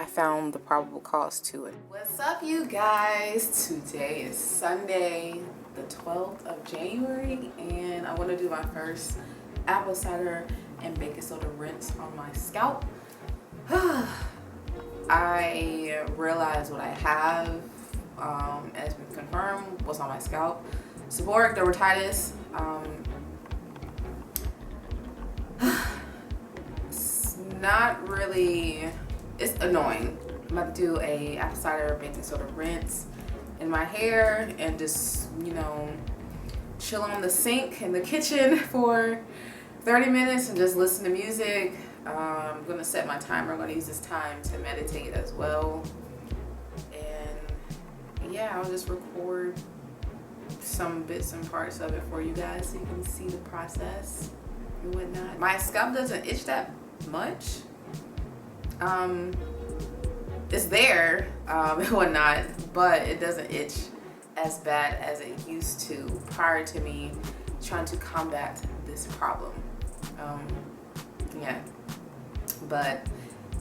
found the probable cause to it. What's up, you guys? Today is Sunday, the 12th of January, and I want to do my first apple cider and baking soda rinse on my scalp. I realized what I have, as been confirmed, what's on my scalp. Seborrheic dermatitis. It's not really, it's annoying. I'm about to do a apple cider baking soda rinse in my hair and just, you know, chill on the sink in the kitchen for 30 minutes and just listen to music. I'm gonna set my timer. I'm gonna use this time to meditate as well. And yeah, I'll just record some bits and parts of it for you guys so you can see the process and whatnot. My scalp doesn't itch that much. It's there and whatnot, but it doesn't itch as bad as it used to prior to me trying to combat this problem. Yeah, but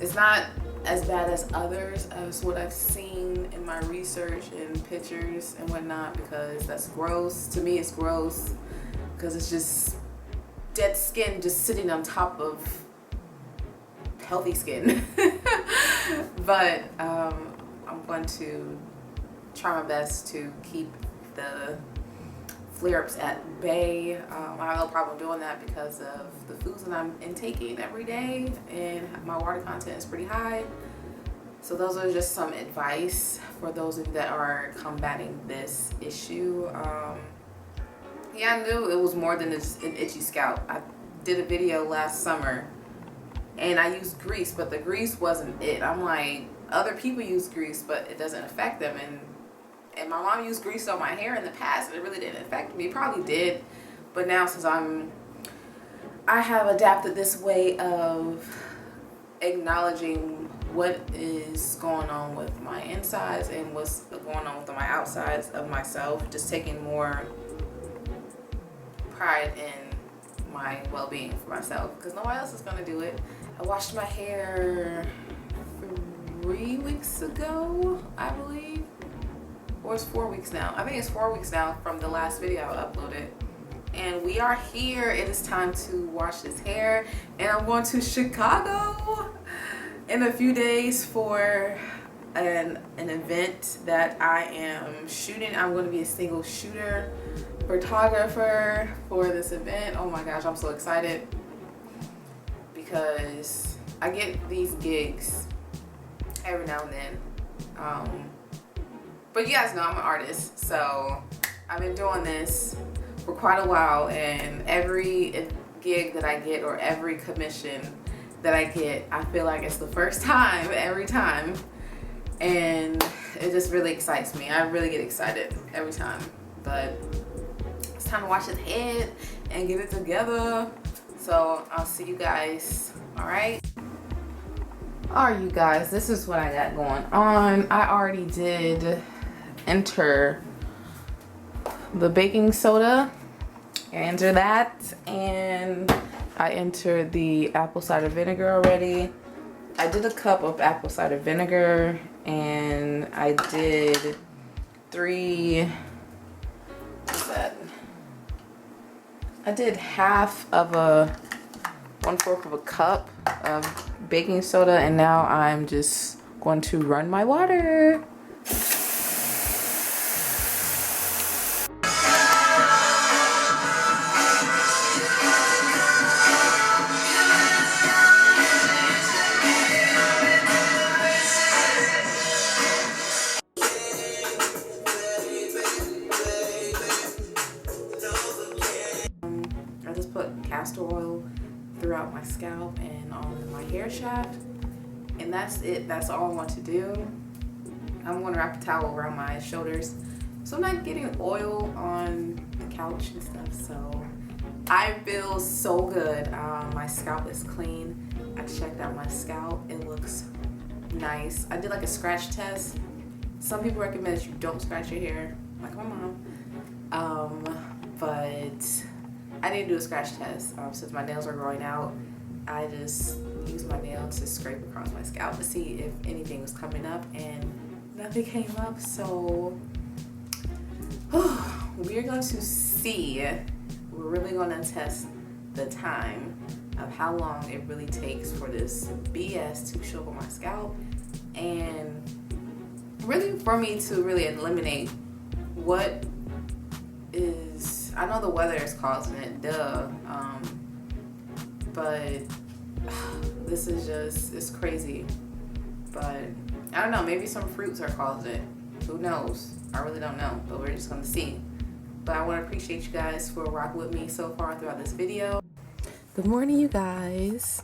it's not as bad as others, as what I've seen in my research and pictures and whatnot, because that's gross. To me, it's gross because it's just dead skin just sitting on top of healthy skin. But I'm going to try my best to keep the flare-ups at bay. I have no problem doing that because of the foods that I'm intaking every day, and my water content is pretty high. So those are just some advice for those of you that are combating this issue. Yeah, I knew it was more than just an itchy scalp. I did a video last summer and I used grease, but the grease wasn't it. I'm like, other people use grease, but it doesn't affect them. And my mom used grease on my hair in the past, and it really didn't affect me. It probably did, but now since I have adapted this way of acknowledging what is going on with my insides and what's going on with my outsides of myself, just taking more pride in my well-being for myself, because nobody else is going to do it. I washed my hair 3 weeks ago, I believe. Or it's 4 weeks now. I think it's 4 weeks now from the last video I uploaded. And we are here. It is time to wash this hair. And I'm going to Chicago in a few days for an event that I am shooting. I'm going to be a single shooter photographer for this event. Oh my gosh, I'm so excited because I get these gigs every now and then. But you guys know I'm an artist, so I've been doing this for quite a while, and every gig that I get or every commission that I get, I feel like it's the first time every time, and it just really excites me. I really get excited every time, but it's time to wash his head and get it together. So I'll see you guys. All right. Alright, you guys, this is what I got going on. I already did enter the baking soda. I entered that, and I entered the apple cider vinegar already. I did a cup of apple cider vinegar, and I did 3, what's that? I did half of 1/4 of a cup of baking soda, and now I'm just going to run my water. I just put castor oil throughout my scalp and on my hair shaft, and that's it. That's all I want to do. I'm going to wrap a towel around my shoulders so I'm not getting oil on the couch and stuff. So I feel so good. My scalp is clean. I checked out my scalp. It looks nice. I did like a scratch test. Some people recommend that you don't scratch your hair, like my mom, but I need to do a scratch test since my nails are growing out. I just used my nail to scrape across my scalp to see if anything was coming up, and nothing came up. So we're going to see. We're really going to test the time of how long it really takes for this BS to show up on my scalp, and really for me to really eliminate what is, I know the weather is causing it, but this is just, it's crazy. But I don't know, maybe some fruits are causing it. Who knows? I really don't know, but we're just gonna see. But I want to appreciate you guys for rocking with me so far throughout this video. Good morning, you guys.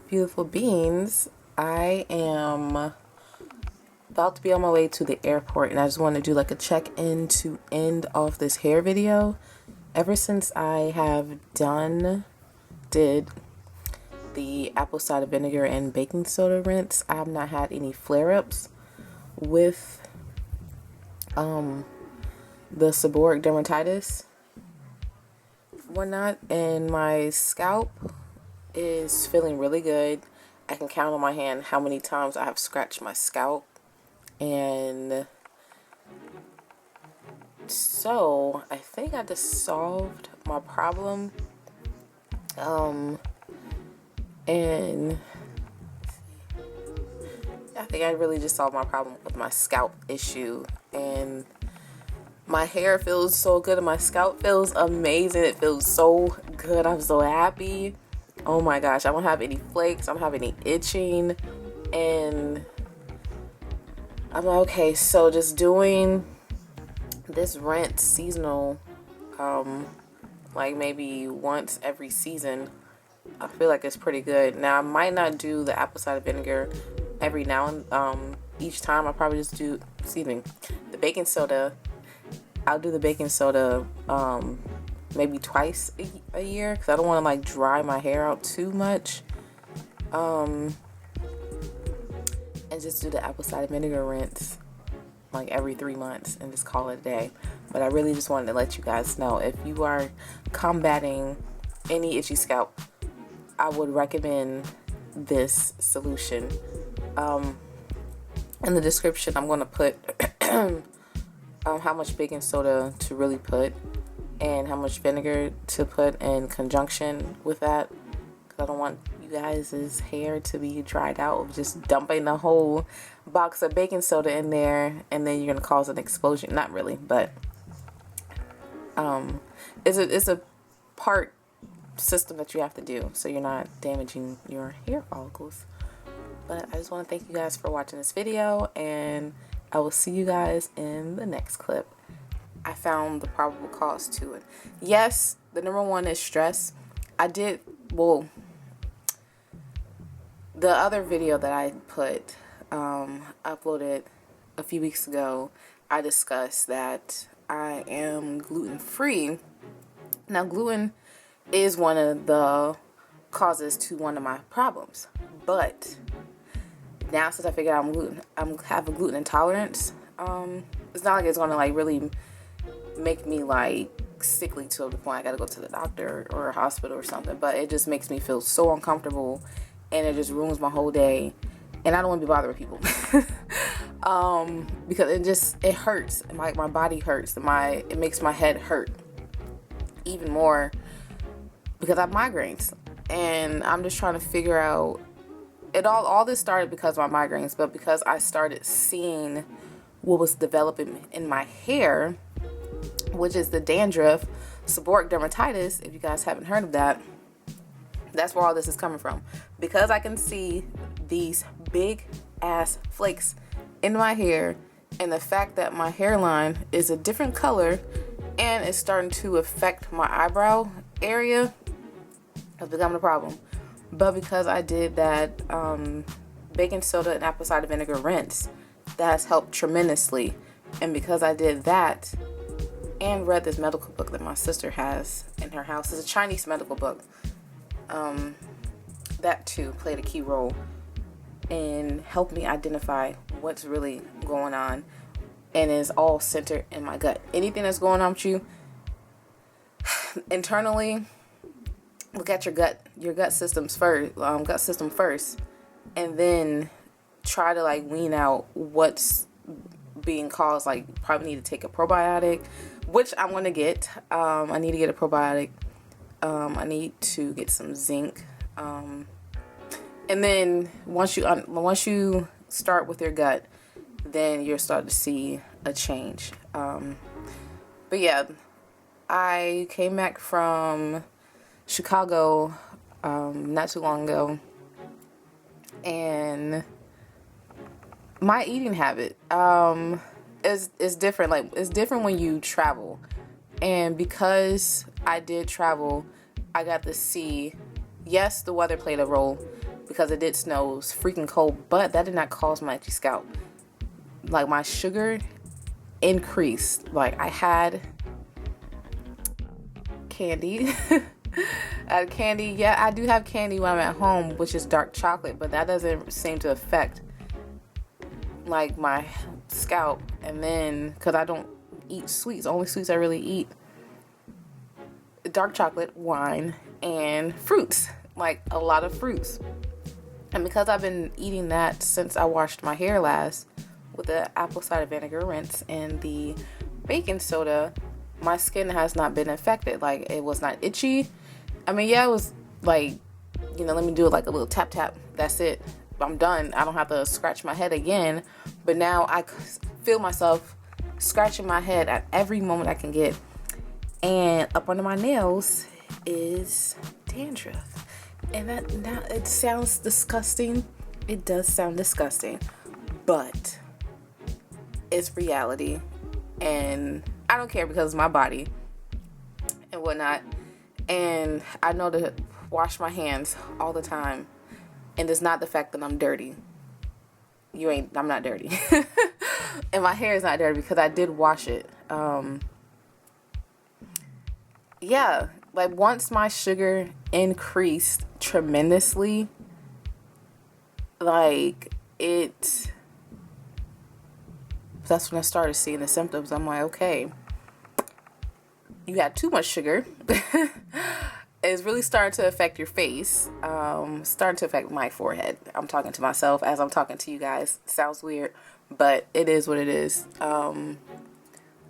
Beautiful beings. I am about to be on my way to the airport, and I just want to do like a check-in to end off this hair video. Ever since I have did the apple cider vinegar and baking soda rinse, I have not had any flare-ups with the seborrheic dermatitis, whatnot, and my scalp is feeling really good. I can count on my hand how many times I have scratched my scalp, and so I think I just solved my problem. And I think I really just solved my problem with my scalp issue, and my hair feels so good and my scalp feels amazing. It feels so good. I'm so happy. Oh my gosh, I don't have any flakes. I don't have any itching, and I'm like, okay, so just doing this rinse seasonal, like maybe once every season, I feel like it's pretty good. Now I might not do the apple cider vinegar every now and each time. I probably just do, the baking soda. I'll do the baking soda maybe twice a year, because I don't want to like dry my hair out too much. And just do the apple cider vinegar rinse like every 3 months and just call it a day. But I really just wanted to let you guys know, if you are combating any itchy scalp, I would recommend this solution. In the description, I'm going to put how much baking soda to really put and how much vinegar to put in conjunction with that, because I don't want you guys' hair to be dried out of just dumping a whole box of baking soda in there, and then you're going to cause an explosion. Not really, but it's a part system that you have to do, so you're not damaging your hair follicles. But I just want to thank you guys for watching this video, and I will see you guys in the next clip. I found the probable cause to it. Yes, the number one is stress. The other video that I uploaded a few weeks ago, I discussed that I am gluten-free. Now, gluten is one of the causes to one of my problems, but now since I figured out I have a gluten intolerance, it's not like it's gonna like really make me like sickly to the point I gotta go to the doctor or a hospital or something, but it just makes me feel so uncomfortable, and it just ruins my whole day, and I don't want to be bothering people. Because it hurts, my body hurts, it makes my head hurt even more because I have migraines, and I'm just trying to figure out it all this started because of my migraines, but because I started seeing what was developing in my hair, which is the dandruff, seborrheic dermatitis. If you guys haven't heard of that, that's where all this is coming from. Because I can see these big ass flakes in my hair, and the fact that my hairline is a different color and it's starting to affect my eyebrow area, has become a problem. But because I did that baking soda and apple cider vinegar rinse, that has helped tremendously. And because I did that and read this medical book that my sister has in her house, it's a Chinese medical book, that too played a key role in helping me identify what's really going on, and is all centered in my gut. Anything that's going on with you internally, look at your gut system first, and then try to like wean out what's being caused. Like, probably need to take a probiotic, which I'm gonna get. I need to get a probiotic. I need to get some zinc. And then once you start with your gut, then you'll start to see a change. But yeah, I came back from Chicago not too long ago, and my eating habit is different. Like, it's different when you travel, and because I did travel, I got to see, yes, the weather played a role because it did snow. It was freaking cold, but that did not cause my itchy scalp. Like, my sugar increased. Like, I had candy. I had candy. Yeah, I do have candy when I'm at home, which is dark chocolate, but that doesn't seem to affect like my scalp. And then, because I don't eat sweets, the only sweets I really eat, dark chocolate, wine, and fruits. Like, a lot of fruits. And because I've been eating that since I washed my hair last with the apple cider vinegar rinse and the baking soda, my skin has not been affected. Like, it was not itchy. I mean, yeah, it was like, let me do like a little tap tap. That's it. I'm done. I don't have to scratch my head again. But now I feel myself scratching my head at every moment I can get. And up under my nails is dandruff. And that, now it sounds disgusting. It does sound disgusting. But it's reality. And I don't care because it's my body and whatnot. And I know to wash my hands all the time. And it's not the fact that I'm dirty. I'm not dirty. And my hair is not dirty because I did wash it. Yeah, like, once my sugar increased tremendously, like, that's when I started seeing the symptoms. I'm like, okay, you had too much sugar. It's really starting to affect your face. Starting to affect my forehead. I'm talking to myself as I'm talking to you guys. Sounds weird, but it is what it is. But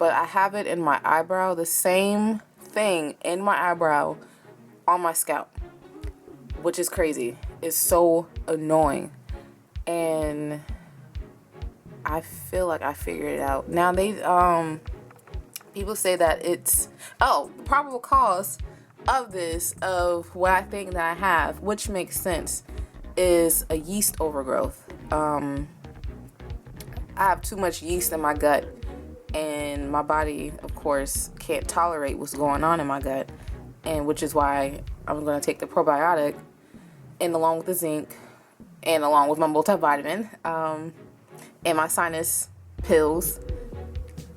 I have it in my eyebrow. The same thing in my eyebrow on my scalp, which is crazy. It's so annoying. And I feel like I figured it out. Now people say that it's the probable cause of this, of what I think that I have, which makes sense, is a yeast overgrowth. I have too much yeast in my gut, and my body, of course, can't tolerate what's going on in my gut, and which is why I'm going to take the probiotic, and along with the zinc, and along with my multivitamin, and my sinus pills.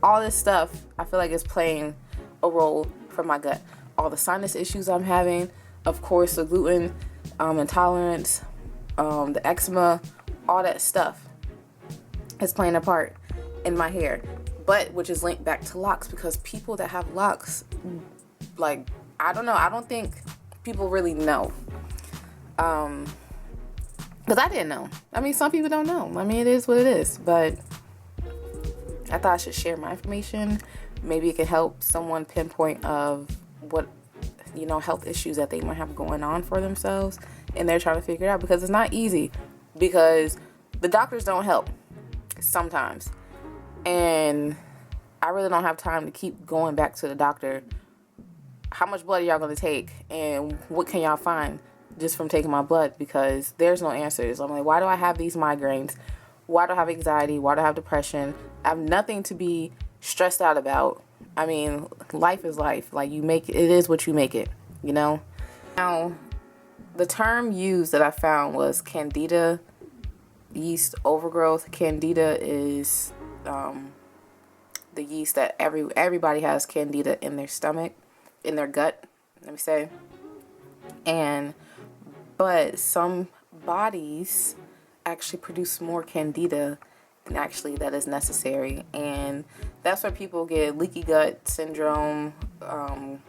All this stuff, I feel like, is playing a role for my gut. All the sinus issues I'm having, of course, the gluten intolerance, the eczema, all that stuff is playing a part in my hair. But which is linked back to locks, because people that have locks, like, I don't know, I don't think people really know. Because I didn't know. I mean, some people don't know. I mean, it is what it is. But I thought I should share my information. Maybe it can help someone pinpoint of what, health issues that they might have going on for themselves, and they're trying to figure it out, because it's not easy, because the doctors don't help sometimes, and I really don't have time to keep going back to the doctor. How much blood are y'all going to take, and what can y'all find just from taking my blood? Because there's no answers. I'm like, why do I have these migraines? Why do I have anxiety? Why do I have depression? I have nothing to be stressed out about. I mean, life is life. Like, it is what you make it, Now, the term used that I found was candida yeast overgrowth. Candida is the yeast that everybody has candida in their stomach, in their gut, let me say. But some bodies actually produce more candida than actually that is necessary, and that's where people get leaky gut syndrome, all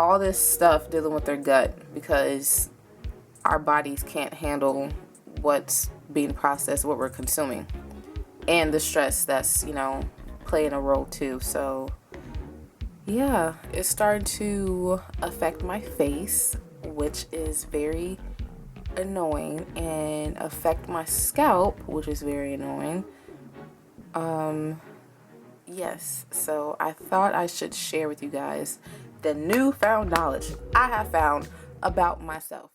all this stuff dealing with their gut because our bodies can't handle what's being processed, what we're consuming, and the stress that's, playing a role too. So yeah, it started to affect my face, which is very annoying, and affect my scalp, which is very annoying. Yes, so I thought I should share with you guys the newfound knowledge I have found about myself.